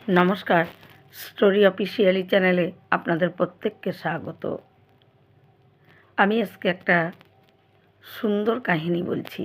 নমস্কার, story officially চ্যানেলে আপনাদের প্রত্যেককে স্বাগত। আমি আজকে একটা সুন্দর কাহিনী বলছি,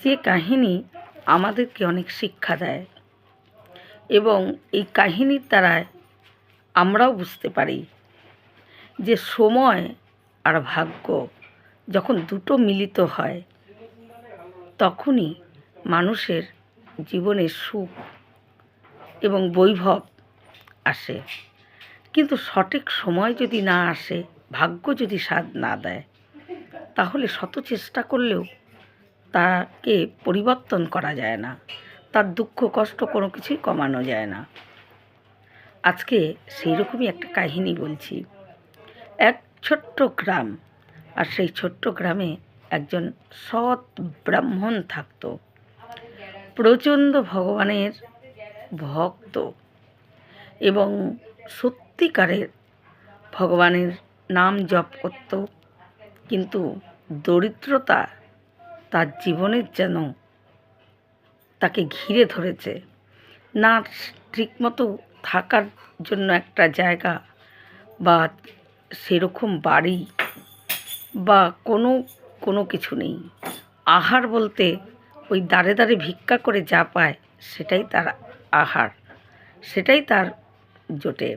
যে কাহিনী আমাদেরকে অনেক শিক্ষা দেয় এবং এই কাহিনীর দ্বারায় আমরাও বুঝতে পারি যে সময় আর ভাগ্য যখন দুটো মিলিত হয় তখনই মানুষের জীবনে সুখ এবং বৈভব আসে। কিন্তু সঠিক সময় যদি না আসে, ভাগ্য যদি সাথ না দেয়, তাহলে শত চেষ্টা করলেও তাকে পরিবর্তন করা যায় না, তার দুঃখ কষ্ট কোনো কিছুই কমানো যায় না। আজকে সেই রকমই একটা কাহিনী বলছি। এক ছোট্ট গ্রাম, আর সেই ছোট্ট গ্রামে একজন সৎ ব্রাহ্মণ থাকত, প্রচণ্ড ভগবানের ভক্ত এবং সত্যিকারের ভগবানের নাম জপ করত। কিন্তু দরিদ্রতা তার জীবনের যেন তাকে ঘিরে ধরেছে, না ঠিকমতো থাকার জন্য একটা জায়গা বা সেরকম বাড়ি বা কোনো কিছু নেই। আহার বলতে ওই দাঁড়ে দাঁড়ে ভিক্ষা করে যা পায় সেটাই তার আহার, সেটাই তার জোটে।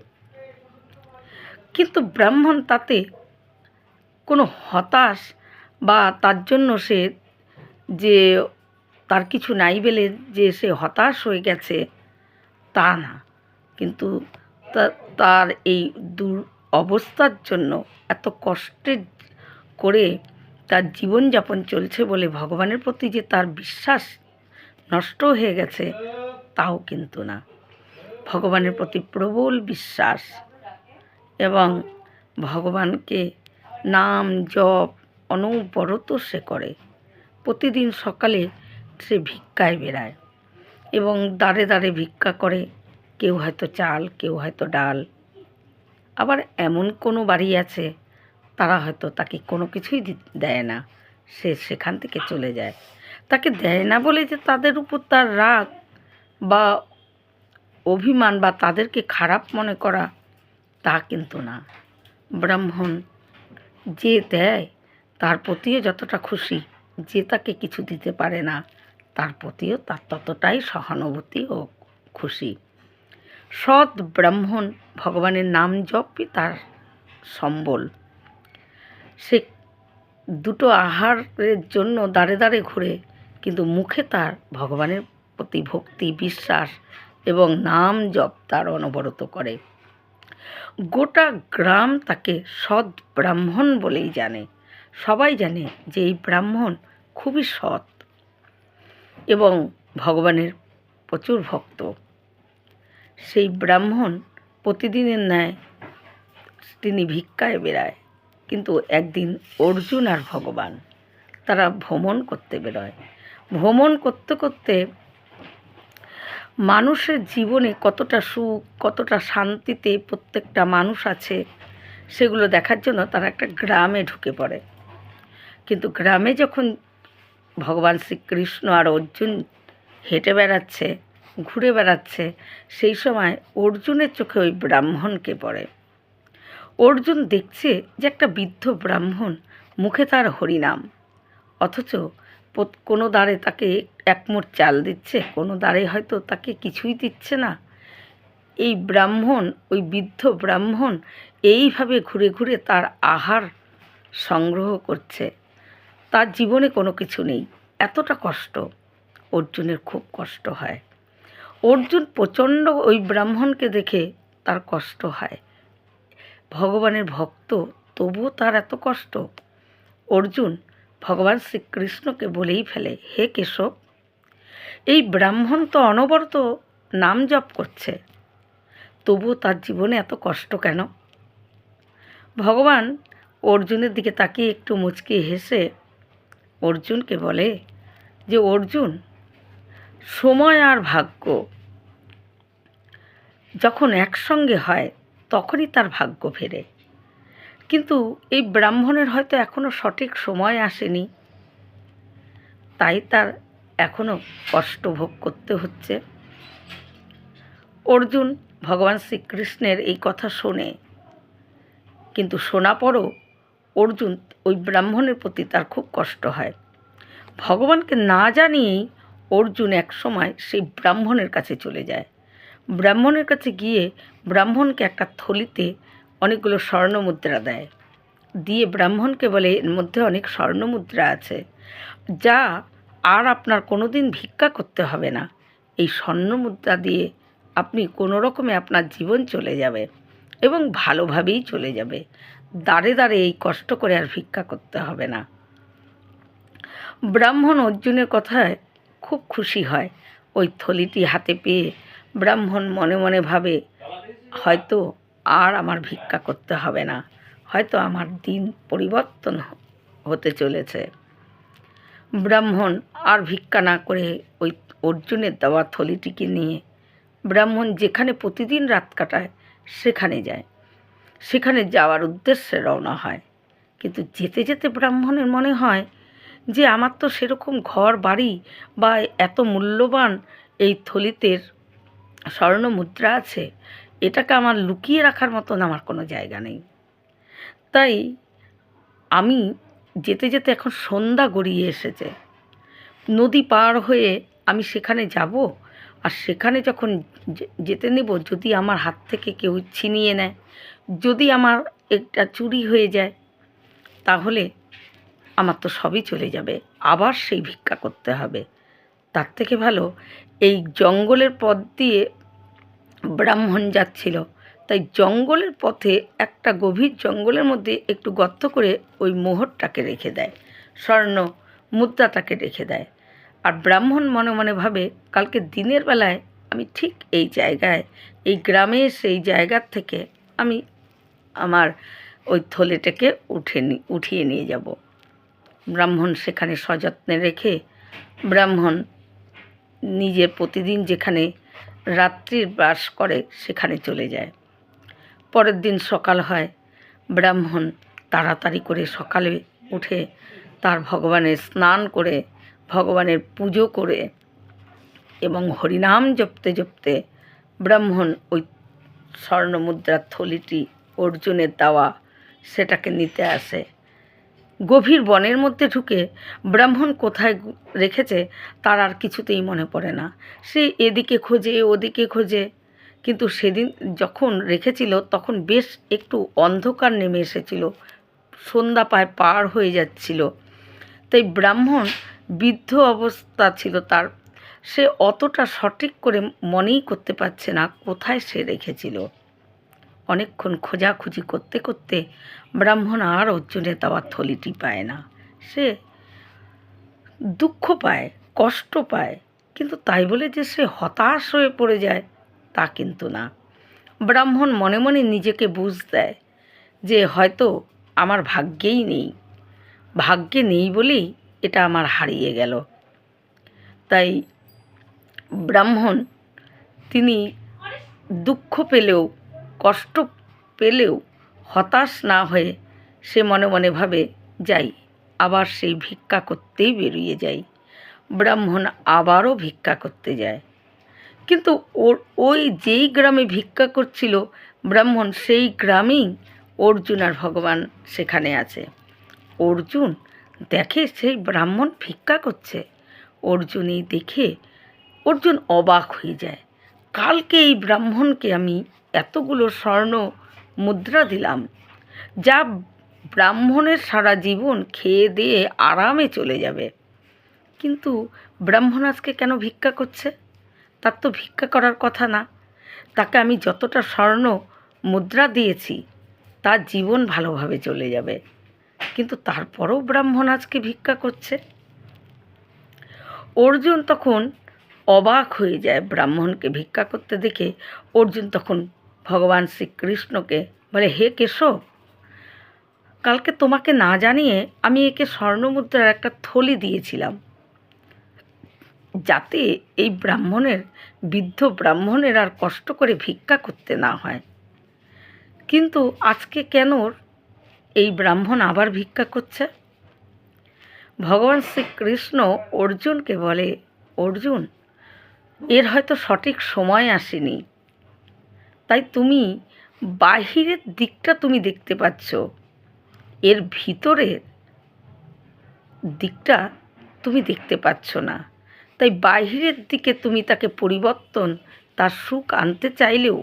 কিন্তু ব্রাহ্মণ তাতে কোনো হতাশ বা তার জন্য সে যে তার কিছু নাই বলে যে সে হতাশ হয়ে গেছে তা না, কিন্তু তার এই অবস্থার জন্য এত কষ্টের করে তার জীবনযাপন চলছে বলে ভগবানের প্রতি যে তার বিশ্বাস নষ্ট হয়ে গেছে তাও কিন্তু না। ভগবানের প্রতি প্রবল বিশ্বাস এবং ভগবানকে নাম জপ অনবরত সে করে। প্রতিদিন সকালে সে ভিক্ষায় বেড়ায় এবং দাঁড়ে দাঁড়ে ভিক্ষা করে, কেউ হয়তো চাল, কেউ হয়তো ডাল। আবার এমন কোনো বাড়ি আছে তারা হয়তো তাকে কোনো কিছুই দেয় না, সে সেখান থেকে চলে যায়। তাকে দেয় না বলে যে তাদের উপর তার রাগ বা অভিমান বা তাদেরকে খারাপ মনে করা তা কিন্তু না। ব্রাহ্মণ যে দেয় তার প্রতিও যতটা খুশি, যে তাকে কিছু দিতে পারে না তার প্রতিও তার ততটাই সহানুভূতি ও খুশি। সৎ ব্রাহ্মণ ভগবানের নাম জপই তার সম্বল। সে দুটো আহারের জন্য দাঁড়ে দাঁড়ে ঘুরে, কিন্তু মুখে তার ভগবানের প্রতি ভক্তি বিশ্বাস এবং নাম জপ তার অনবরত করে। গোটা গ্রাম তাকে সৎ ব্রাহ্মণ বলেই জানে। সবাই জানে যে এই ব্রাহ্মণ খুবই সৎ এবং ভগবানের প্রচুর ভক্ত। সেই ব্রাহ্মণ প্রতিদিনের ন্যায় তিনি ভিক্ষায় বেড়ায়। কিন্তু একদিন অর্জুন আর ভগবান তারা ভ্রমণ করতে বেরোয়। ভ্রমণ করতে করতে মানুষের জীবনে কতটা সুখ, কতটা শান্তিতে প্রত্যেকটা মানুষ আছে সেগুলো দেখার জন্য তারা একটা গ্রামে ঢুকে পড়ে। কিন্তু গ্রামে যখন ভগবান শ্রীকৃষ্ণ আর অর্জুন হেঁটে বেড়াচ্ছে, ঘুরে বেড়াচ্ছে, সেই সময় অর্জুনের চোখে ওই ব্রাহ্মণকে পড়ে। অর্জুন দেখছে যে একটা বৃদ্ধ ব্রাহ্মণ, মুখে তার হরিনাম, অথচ কোনো দাঁড়ে তাকে এক মুঠ চাল দিচ্ছে, কোনো দাঁড়ে হয়তো তাকে কিছুই দিচ্ছে না। এই ব্রাহ্মণ, ওই বৃদ্ধ ব্রাহ্মণ এইভাবে ঘুরে ঘুরে তার আহার সংগ্রহ করছে। তার জীবনে কোনো কিছু নেই, এতটা কষ্ট। অর্জুনের খুব কষ্ট হয়। অর্জুন প্রচণ্ড ওই ব্রাহ্মণকে দেখে তার কষ্ট হয়। ভগবানের ভক্ত, তবুও তার এত কষ্ট। অর্জুন ভগবান শ্রীকৃষ্ণকে বলেই ফেলে, হে কেশব, এই ব্রাহ্মণ তো অনবরত নাম জপ করছে, তবুও তার জীবনে এত কষ্ট কেন? ভগবান অর্জুনের দিকে তাকিয়ে একটু মুচকি হেসে অর্জুনকে বলে যে, অর্জুন, সময় আর ভাগ্য যখন একসঙ্গে হয় তখনই তার ভাগ্য ফেরে। কিন্তু এই ব্রাহ্মণের হয়তো এখনও সঠিক সময় আসেনি, তাই তার এখনও কষ্ট ভোগ করতে হচ্ছে। অর্জুন ভগবান শ্রীকৃষ্ণের এই কথা শোনে, কিন্তু শোনা পরও অর্জুন ওই ব্রাহ্মণের প্রতি তার খুব কষ্ট হয়। ভগবানকে না জানিয়েই অর্জুন একসময় সেই ব্রাহ্মণের কাছে চলে যায়। ব্রাহ্মণের কাছে গিয়ে ব্রাহ্মণকে একটা থলিতে অনেকগুলো স্বর্ণমুদ্রা দেয়, দিয়ে ব্রাহ্মণকে বলে এর মধ্যে অনেক স্বর্ণমুদ্রা আছে, যা আর আপনার কোনো দিন ভিক্ষা করতে হবে না। এই স্বর্ণমুদ্রা দিয়ে আপনি কোনো রকমে আপনার জীবন চলে যাবে এবং ভালোভাবেই চলে যাবে। দাঁড়ে দাঁড়ে এই কষ্ট করে আর ভিক্ষা করতে হবে না। ব্রাহ্মণ অর্জুনের কথায় খুব খুশি হয়। ওই থলিটি হাতে পেয়ে ব্রাহ্মণ মনে মনে ভাবে, হয়তো আর আমার ভিক্ষা করতে হবে না, হয়তো আমার দিন পরিবর্তন হতে চলেছে। ব্রাহ্মণ আর ভিক্ষা না করে ওই অর্জুনের দেওয়া থলিটিকে নিয়ে ব্রাহ্মণ যেখানে প্রতিদিন রাত কাটায় সেখানে যায়। সেখানে যাওয়ার উদ্দেশ্যে রওনা হয়। কিন্তু যেতে যেতে ব্রাহ্মণের মনে হয় যে আমার তো সেরকম ঘর বাড়ি বা এত মূল্যবান এই থলিতের স্বর্ণ মুদ্রা আছে, এটাকে আমার লুকিয়ে রাখার মতন আমার কোনো জায়গা নেই। তাই আমি যেতে যেতে এখন সন্ধ্যা গড়িয়ে এসেছে, নদী পার হয়ে আমি সেখানে যাব, আর সেখানে যখন যেতে নেব, যদি আমার হাত থেকে কেউ ছিনিয়ে নেয়, যদি আমার একটা চুরি হয়ে যায়, তাহলে আমার তো সবই চলে যাবে, আবার সেই ভিক্ষা করতে হবে। তার থেকে ভালো এই জঙ্গলের পথ দিয়ে ব্রাহ্মণ যাচ্ছিল, তাই জঙ্গলের পথে একটা গভীর জঙ্গলের মধ্যে একটু গর্ত করে ওই মোহরটাকে রেখে দেয়, স্বর্ণ মুদ্রাটাকে রেখে দেয়। আর ব্রাহ্মণ মনে মনে ভাবে, কালকে দিনের বেলায় আমি ঠিক এই জায়গায়, এই গ্রামে সেই জায়গার থেকে আমি আমার ওই থলেটাকে উঠিয়ে নিয়ে যাব। ব্রাহ্মণ সেখানে সযত্নে রেখে ব্রাহ্মণ নিজের প্রতিদিন যেখানে রাত্রির বাস করে সেখানে চলে যায়। পরের দিন সকাল হয়। ব্রাহ্মণ তাড়াতাড়ি করে সকালে উঠে তার ভগবানের স্নান করে, ভগবানের পুজো করে এবং হরিনাম জপতে জপতে ব্রাহ্মণ ওই স্বর্ণমুদ্রার থলিটি অর্জুনের দেওয়া সেটাকে নিতে আসে। গভীর বনের মধ্যে ঢুকে ব্রাহ্মণ কোথায় রেখেছে তার আর কিছুতেই মনে পড়ে না। সে এদিকে খোঁজে ওদিকে খোঁজে, কিন্তু সেদিন যখন রেখেছিল তখন বেশ একটু অন্ধকার নেমে এসেছিল, সন্ধ্যা প্রায় পার হয়ে যাচ্ছিল। তাই ব্রাহ্মণ বৃদ্ধ অবস্থা ছিল তার, সে অতটা সঠিক করে মনেই করতে পারছে না কোথায় সে রেখেছিল। অনেকক্ষণ খোঁজাখুঁজি করতে করতে ব্রাহ্মণ আর অর্জুনের দেওয়ার থলিটি পায় না। সে দুঃখ পায়, কষ্ট পায়, কিন্তু তাই বলে যে সে হতাশ হয়ে পড়ে যায় তা কিন্তু না। ব্রাহ্মণ মনে মনে নিজেকে বুঝ দেয় যে হয়তো আমার ভাগ্যেই নেই, ভাগ্যে নেই বলেই এটা আমার হারিয়ে গেল। তাই ব্রাহ্মণ তিনি দুঃখ পেলেও, কষ্ট পেলেও হতাশ না হয়ে সে মনে মনে ভাবে, যাই আবার সেই ভিক্ষা করতেই বেরিয়ে যাই। ব্রাহ্মণ আবারও ভিক্ষা করতে যায়, কিন্তু ওই যেই গ্রামে ভিক্ষা করছিল ব্রাহ্মণ, সেই গ্রামেই অর্জুন আর ভগবান সেখানে আছে। অর্জুন দেখে সেই ব্রাহ্মণ ভিক্ষা করছে। অর্জুন এই দেখে অর্জুন অবাক হয়ে যায়, কালকে এই ব্রাহ্মণকে আমি এতগুলো স্বর্ণ মুদ্রা দিলাম, যা ব্রাহ্মণের সারা জীবন খেয়ে দিয়ে আরামে চলে যাবে, কিন্তু ব্রাহ্মণ আজকে কেন ভিক্ষা করছে? তার তো ভিক্ষা করার কথা না। তাকে আমি যতটা স্বর্ণ মুদ্রা দিয়েছি তার জীবন ভালোভাবে চলে যাবে, কিন্তু তারপরেও ব্রাহ্মণ আজকে ভিক্ষা করছে। অর্জুন তখন অবাক হয়ে যায় ব্রাহ্মণকে ভিক্ষা করতে দেখে। অর্জুন তখন ভগবান শ্রীকৃষ্ণকে বলে, হে কেশব, কালকে তোমাকে না জানিয়ে আমি একে স্বর্ণমুদ্রার একটা থলি দিয়েছিলাম, যাতে এই ব্রাহ্মণের, বৃদ্ধ ব্রাহ্মণের আর কষ্ট করে ভিক্ষা করতে না হয়। কিন্তু আজকে কেন এই ব্রাহ্মণ আবার ভিক্ষা করছে? ভগবান শ্রীকৃষ্ণ অর্জুনকে বলে, অর্জুন, এর হয়তো সঠিক সময় আসেনি, তাই তুমি বাহিরের দিকটা তুমি দেখতে পাচ্ছ, এর ভিতরের দিকটা তুমি দেখতে পাচ্ছ না। তাই বাহিরের দিকে তুমি তাকে পরিবর্তন, তার সুখ আনতে চাইলেও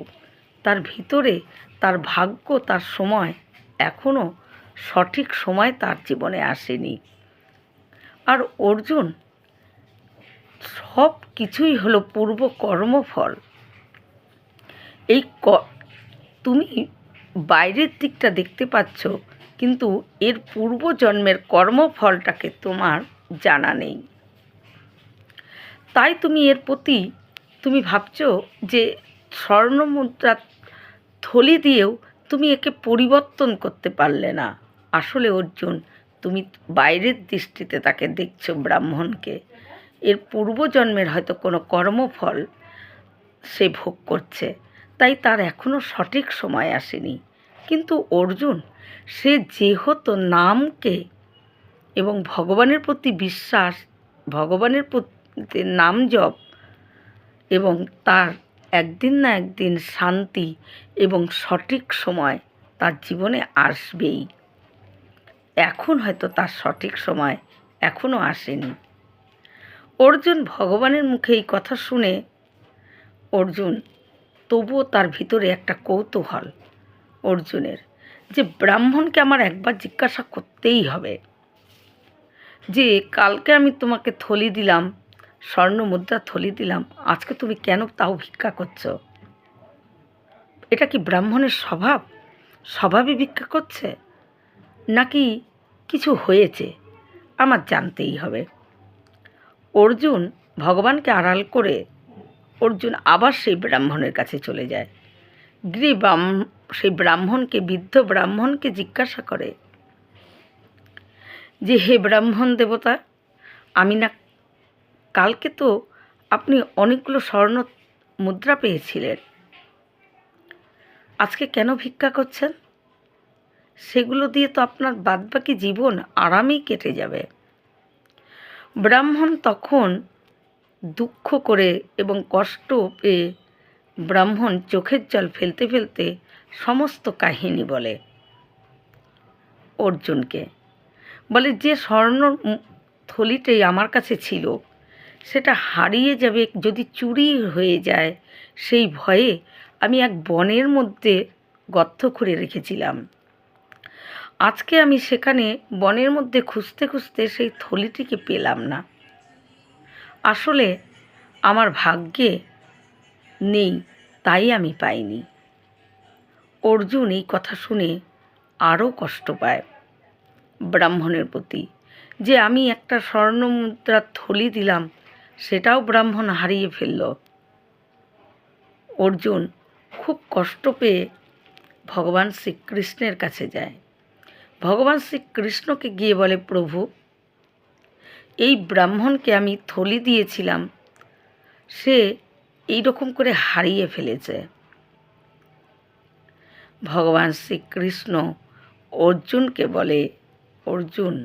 তার ভিতরে তার ভাগ্য, তার সময় এখনও সঠিক সময় তার জীবনে আসেনি। আর অর্জুন, সব কিছুই হলো পূর্ব কর্মফল। এই তুমি বাইরের দিকটা দেখতে পাচ্ছ, কিন্তু এর পূর্বজন্মের কর্মফলটাকে তোমার জানা নেই। তাই তুমি এর প্রতি তুমি ভাবছ যে স্বর্ণমুদ্রা থলি দিয়েও তুমি একে পরিবর্তন করতে পারলে না। আসলে অর্জুন, তুমি বাইরের দৃষ্টিতে তাকে দেখছো, ব্রাহ্মণকে। এর পূর্বজন্মের হয়তো কোনো কর্মফল সে ভোগ করছে, তাই তার এখনও সঠিক সময় আসেনি। কিন্তু অর্জুন, সে যেহেতু নামকে এবং ভগবানের প্রতি বিশ্বাস, ভগবানের প্রতি নাম জপ, এবং তার একদিন না একদিন শান্তি এবং সঠিক সময় তার জীবনে আসবেই। এখন হয়তো তার সঠিক সময় এখনও আসেনি। অর্জুন ভগবানের মুখে এই কথা শুনে অর্জুন, তবুও তার ভিতরে একটা কৌতূহল অর্জুনের, যে ব্রাহ্মণকে আমার একবার জিজ্ঞাসা করতেই হবে যে কালকে আমি তোমাকে থলি দিলাম, স্বর্ণ মুদ্রা থলি দিলাম, আজকে তুমি কেন তাও ভিক্ষা করছো? এটা কি ব্রাহ্মণের স্বভাবে ভিক্ষা করছে, নাকি কিছু হয়েছে? আমার জানতেই হবে। অর্জুন ভগবানকে আড়াল করে অর্জুন আবার সেই ব্রাহ্মণের কাছে চলে যায়। গিয়ে সেই ব্রাহ্মণকে, বৃদ্ধ ব্রাহ্মণকে জিজ্ঞাসা করে যে, হে ব্রাহ্মণ দেবতা, আমি না কালকে তো আপনি অনেকগুলো স্বর্ণ মুদ্রা পেয়েছিলেন, আজকে কেন ভিক্ষা করছেন? সেগুলো দিয়ে তো আপনার বাদবাকি জীবন আরামেই কেটে যাবে। ব্রাহ্মণ তখন দুঃখ করে এবং কষ্ট পেয়ে ব্রাহ্মণ চোখের জল ফেলতে ফেলতে সমস্ত কাহিনী বলে অর্জুনকে। বলে, যে স্বর্ণ থলিটাই আমার কাছে ছিল, সেটা হারিয়ে যাবে, যদি চুরি হয়ে যায় সেই ভয়ে আমি এক বনের মধ্যে গর্ত খুঁড়ে রেখেছিলাম। আজকে আমি সেখানে বনের মধ্যে খুঁজতে খুঁজতে সেই থলিটিকে পেলাম না। আসলে আমার ভাগ্যে নেই, তাই আমি পাইনি। অর্জুন এই কথা শুনে আরও কষ্ট পায় ব্রাহ্মণের প্রতি, যে আমি একটা স্বর্ণ মুদ্রার থলি দিলাম, সেটাও ব্রাহ্মণ হারিয়ে ফেলল। অর্জুন খুব কষ্ট পেয়ে ভগবান শ্রীকৃষ্ণের কাছে যায়। ভগবান শ্রীকৃষ্ণকে গিয়ে বলে, প্রভু, এই ব্রাহ্মণকে আমি থলি দিয়েছিলাম, সে এই রকম করে হারিয়ে ফেলেছে। ভগবান শ্রীকৃষ্ণ অর্জুনকে বলে, অর্জুন,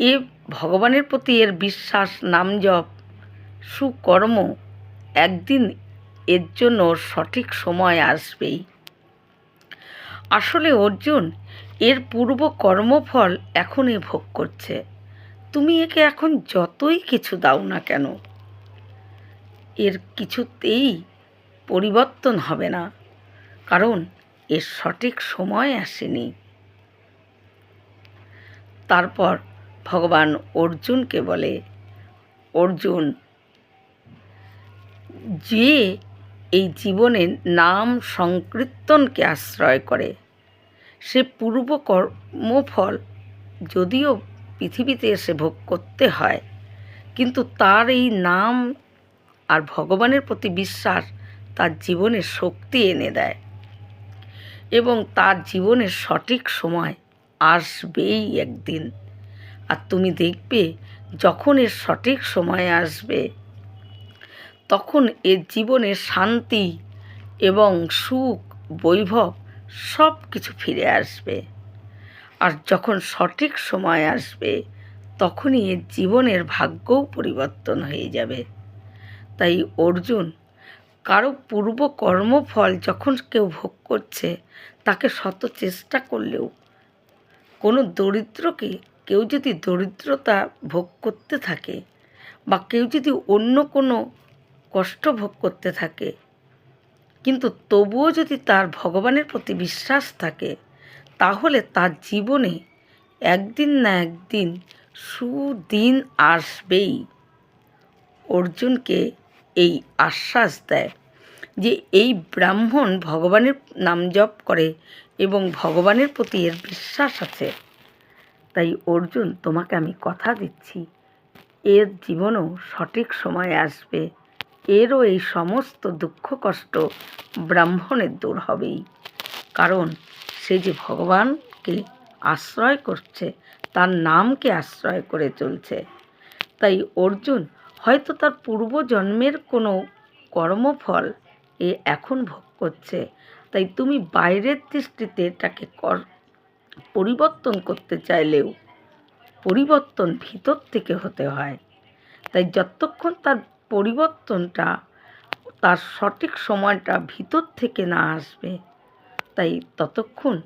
এ ভগবানের প্রতি এর বিশ্বাস, নাম জপ, সুকর্ম, একদিন এর জন্য সঠিক সময় আসবেই। আসলে অর্জুন, এর পূর্ব কর্মফল এখন এ ভোগ করছে। তুমি একে এখন যতই কিছু দাও না কেন, এর কিছুতেই পরিবর্তন হবে না, কারণ এর সঠিক সময় আসেনি। তারপর ভগবান অর্জুনকে বলে, অর্জুন, যে এই জীবনে নাম সংকীর্তনকে আশ্রয় করে, সে পূর্ব কর্মফল যদিও পৃথিবীতে এসে ভোগ করতে হয়, কিন্তু তার এই নাম আর ভগবানের প্রতি বিশ্বাস তার জীবনে শক্তি এনে দেয়, এবং তার জীবনের সঠিক সময় আসবেই একদিন। আর তুমি দেখবে, যখন এর সঠিক সময় আসবে, তখন এর জীবনে শান্তি এবং সুখ, বৈভব সব কিছু ফিরে আসবে। আর যখন সঠিক সময় আসবে, তখনই এর জীবনের ভাগ্যও পরিবর্তন হয়ে যাবে। তাই অর্জুন, কারো পূর্ব কর্মফল যখন কেউ ভোগ করছে, তাকে শত চেষ্টা করলেও, কোনো দরিদ্রকে কেউ যদি দরিদ্রতা ভোগ করতে থাকে বা কেউ যদি অন্য কোনো কষ্ট ভোগ করতে থাকে, কিন্তু তবুও যদি তার ভগবানের প্রতি বিশ্বাস থাকে, তাহলে তার জীবনে একদিন না একদিন সুদিন আসবেই। অর্জুনকে এই আশ্বাস দেয় যে এই ব্রাহ্মণ ভগবানের নাম জপ করে এবং ভগবানের প্রতি এর বিশ্বাস আছে। তাই অর্জুন, তোমাকে আমি কথা দিচ্ছি, এর জীবনও সঠিক সময় আসবে, এরও এই সমস্ত দুঃখ কষ্ট ব্রাহ্মণের দূর হবেই। কারণ সে যে ভগবানকে আশ্রয় করছে, তার নামকে আশ্রয় করে চলছে। তাই অর্জুন হয়তো তার পূর্বজন্মের কোনো কর্মফল এ এখন ভোগ করছে। তাই তুমি বাইরের দৃষ্টিতে এটাকে পরিবর্তন করতে চাইলেও পরিবর্তন ভিতর থেকে হতে হয়। তাই যতক্ষণ তার পরিবর্তনটা, তার সঠিক সময়টা ভিতর থেকে না আসবে, তাই ততক্ষণ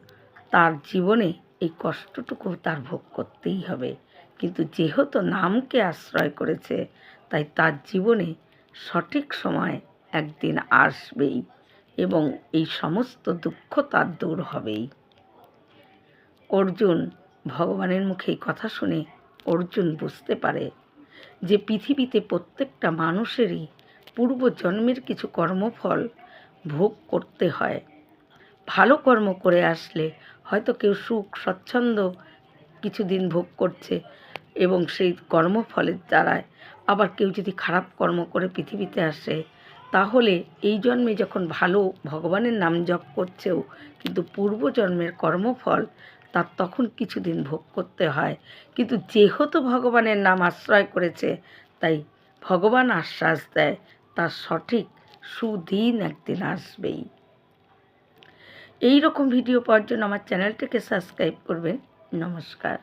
তার জীবনে এই কষ্টটুকু তার ভোগ করতেই হবে। কিন্তু যেহেতু নামকে আশ্রয় করেছে, তাই তার জীবনে সঠিক সময় একদিন আসবেই এবং এই সমস্ত দুঃখ তার দূর হবেই। অর্জুন ভগবানের মুখে এই কথা শুনে অর্জুন বুঝতে পারে যে পৃথিবীতে প্রত্যেকটা মানুষেরই পূর্বজন্মের কিছু কর্মফল ভোগ করতে হয়। ভালো কর্ম করে আসলে হয়তো কেউ সুখ স্বচ্ছন্দ কিছুদিন ভোগ করছে এবং সেই কর্মফলের দ্বারায়, আবার কেউ যদি খারাপ কর্ম করে পৃথিবীতে আসে, তাহলে এই জন্মে যখন ভালো ভগবানের নাম জপ করছেও, কিন্তু পূর্বজন্মের কর্মফল তার তখন কিছুদিন ভোগ করতে হয়। কিন্তু যেহেতু ভগবানের নাম আশ্রয় করেছে, তাই ভগবান আশ্বাস দেয় তার সঠিক সুদিন একদিন আসবেই। এই রকম ভিডিও পাওয়ার জন্য আমার চ্যানেলটিকে সাবস্ক্রাইব করবেন। নমস্কার।